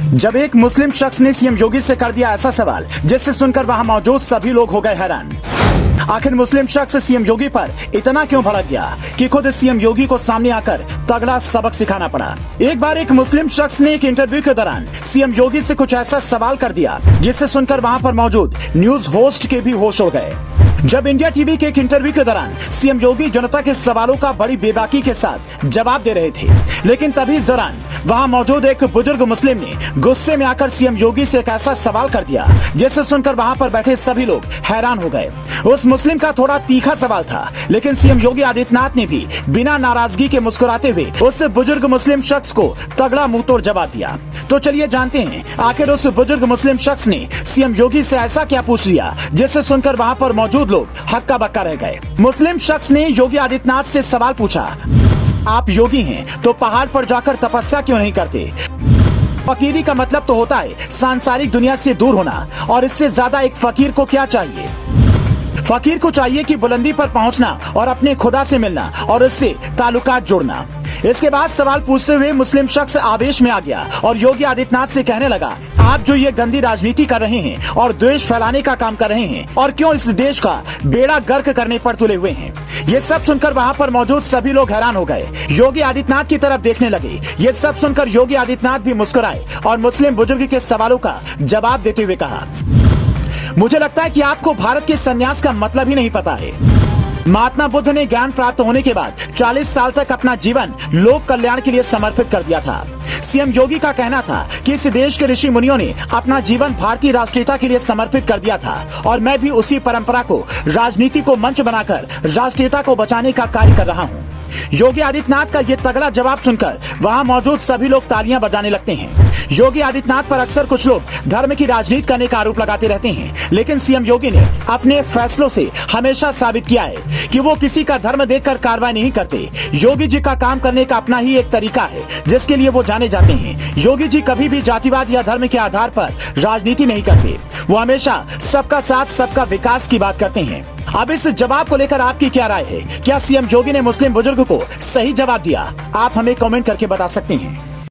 जब एक मुस्लिम शख्स ने सीएम योगी से कर दिया ऐसा सवाल जिससे सुनकर वहां मौजूद सभी लोग हो गए हैरान। आखिर मुस्लिम शख्स सीएम योगी पर इतना क्यों भड़क गया कि खुद सीएम योगी को सामने आकर तगड़ा सबक सिखाना पड़ा। एक बार एक मुस्लिम शख्स ने एक इंटरव्यू के दौरान सीएम योगी से कुछ ऐसा सवाल कर दिया जिससे सुनकर वहां पर मौजूद न्यूज होस्ट के भी होश उड़ गए। जब इंडिया टीवी के एक इंटरव्यू के दौरान सीएम योगी जनता के सवालों का बड़ी बेबाकी के साथ जवाब दे रहे थे, लेकिन तभी इस दौरान वहां मौजूद एक बुजुर्ग मुस्लिम ने गुस्से में आकर सीएम योगी से एक ऐसा सवाल कर दिया जिससे सुनकर वहां पर बैठे सभी लोग हैरान हो गए। उस मुस्लिम का थोड़ा तीखा सवाल था, लेकिन सीएम योगी आदित्यनाथ ने भी बिना नाराजगी के मुस्कुराते हुए उस बुजुर्ग मुस्लिम शख्स को तगड़ा मुंहतोड़ जवाब दिया। तो चलिए जानते हैं आखिर उस बुजुर्ग मुस्लिम शख्स ने सीएम योगी से ऐसा क्या पूछ लिया जिससे सुनकर वहां पर मौजूद लोग हक्का बक्का रह गए। मुस्लिम शख्स ने योगी आदित्यनाथ से सवाल पूछा, आप योगी हैं तो पहाड़ पर जाकर तपस्या क्यों नहीं करते? फकीरी का मतलब तो होता है सांसारिक दुनिया से दूर होना, और इससे ज्यादा एक फकीर को क्या चाहिए? फकीर को चाहिए कि बुलंदी पर पहुंचना और अपने खुदा से मिलना और उससे ताल्लुकात जोड़ना। इसके बाद सवाल पूछते हुए मुस्लिम शख्स आवेश में आ गया और योगी आदित्यनाथ से कहने लगा, आप जो ये गंदी राजनीति कर रहे हैं और द्वेष फैलाने का काम कर रहे हैं और क्यों इस देश का बेड़ा गर्क करने पर तुले हुए हैं। ये सब सुनकर वहाँ पर मौजूद सभी लोग हैरान हो गए, योगी आदित्यनाथ की तरफ देखने लगे। ये सब सुनकर योगी आदित्यनाथ भी मुस्कुराए और मुस्लिम बुजुर्ग के सवालों का जवाब देते हुए कहा, मुझे लगता है कि आपको भारत के संन्यास का मतलब ही नहीं पता है। महात्मा बुद्ध ने ज्ञान प्राप्त होने के बाद 40 साल तक अपना जीवन लोक कल्याण के लिए समर्पित कर दिया था। सीएम योगी का कहना था कि इस देश के ऋषि मुनियों ने अपना जीवन भारतीय राष्ट्रीयता के लिए समर्पित कर दिया था और मैं भी उसी परंपरा को राजनीति को मंच बनाकर राष्ट्रीयता को बचाने का कार्य कर रहा हूँ। योगी आदित्यनाथ का ये तगड़ा जवाब सुनकर वहाँ मौजूद सभी लोग तालियां बजाने लगते हैं। योगी आदित्यनाथ पर अक्सर कुछ लोग धर्म की राजनीति करने का आरोप लगाते रहते हैं, लेकिन सीएम योगी ने अपने फैसलों से हमेशा साबित किया है कि वो किसी का धर्म देखकर कार्रवाई नहीं करते। योगी जी का काम करने का अपना ही एक तरीका है जिसके लिए वो जाने जाते हैं। योगी जी कभी भी जातिवाद या धर्म के आधार पर राजनीति नहीं करते, वो हमेशा सबका साथ सबका विकास की बात करते हैं। अब इस जवाब को लेकर आपकी क्या राय है? क्या सीएम योगी ने मुस्लिम बुजुर्ग को सही जवाब दिया? आप हमें कमेंट करके बता सकते हैं।